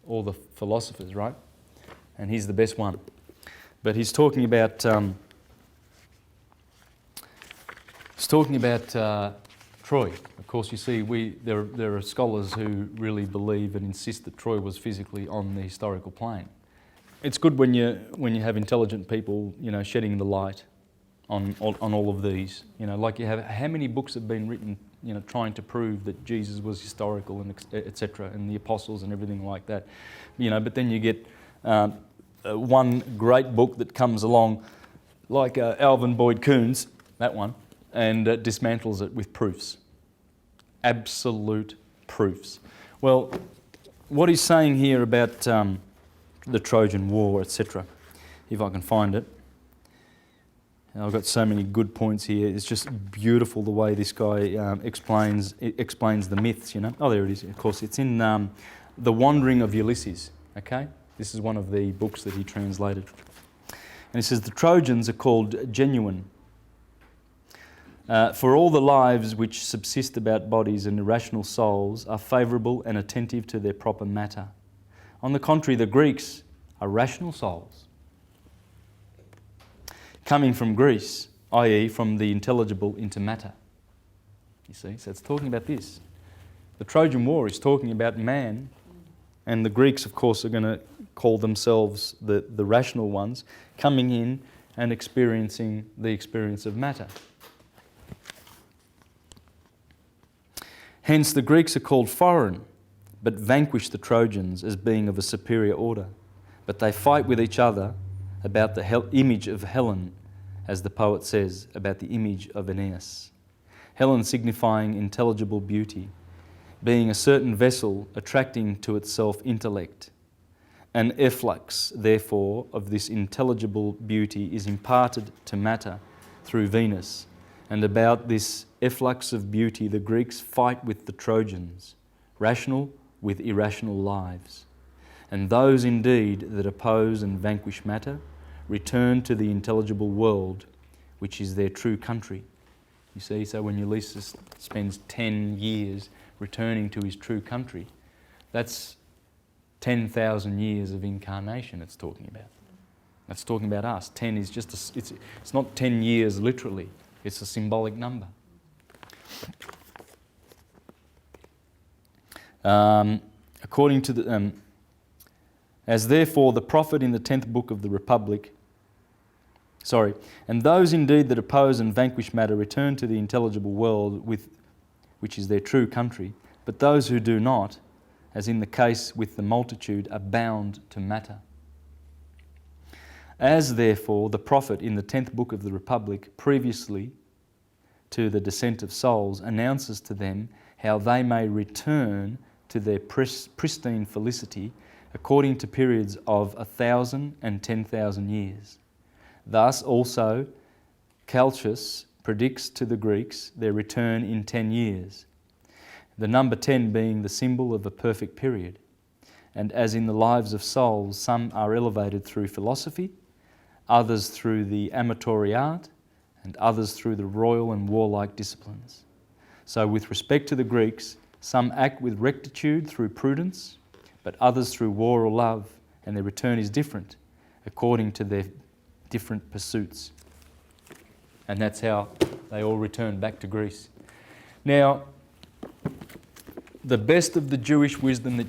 all the philosophers, right? And he's the best one. But he's talking about Troy. Of course, you see, there are scholars who really believe and insist that Troy was physically on the historical plane. It's good when you have intelligent people, shedding the light on all of these. Like you have, how many books have been written, trying to prove that Jesus was historical and etc. and the apostles and everything like that. But then you get one great book that comes along, like Alvin Boyd Coon's, that one, and dismantles it with proofs. Absolute proofs. Well, what he's saying here about the Trojan War, etc., if I can find it. I've got so many good points here. It's just beautiful the way this guy explains the myths, Oh, there it is. Of course, it's in The Wandering of Ulysses, okay? This is one of the books that he translated. And he says, the Trojans are called genuine. For all the lives which subsist about bodies and irrational souls are favourable and attentive to their proper matter. On the contrary, the Greeks are rational souls, coming from Greece, i.e. from the intelligible into matter. You see, so it's talking about this. The Trojan War is talking about man, and the Greeks, of course, are going to call themselves the rational ones, coming in and experiencing the experience of matter. Hence, the Greeks are called foreign, but vanquish the Trojans as being of a superior order. But they fight with each other about the image of Helen, as the poet says, about the image of Aeneas. Helen signifying intelligible beauty, being a certain vessel attracting to itself intellect. An efflux, therefore, of this intelligible beauty is imparted to matter through Venus, and about this efflux of beauty the Greeks fight with the Trojans, rational with irrational lives. And those indeed that oppose and vanquish matter return to the intelligible world, which is their true country. You see, so when Ulysses spends 10 years returning to his true country, that's 10,000 years of incarnation it's talking about. That's talking about us. 10 is just, it's not 10 years literally, it's a symbolic number. According to the... as therefore the prophet in the 10th book of the Republic, and those indeed that oppose and vanquish matter return to the intelligible world which is their true country, but those who do not, as in the case with the multitude, are bound to matter. As therefore the prophet in the 10th book of the Republic, previously to the descent of souls, announces to them how they may return to their pristine felicity according to periods of 1,000 and 10,000 years. Thus also Calchas predicts to the Greeks their return in 10 years, the number 10 being the symbol of a perfect period. And as in the lives of souls, some are elevated through philosophy, others through the amatory art, and others through the royal and warlike disciplines. So with respect to the Greeks, some act with rectitude through prudence, but others through war or love, and their return is different, according to their different pursuits. And that's how they all return back to Greece. Now, the best of the Jewish wisdom that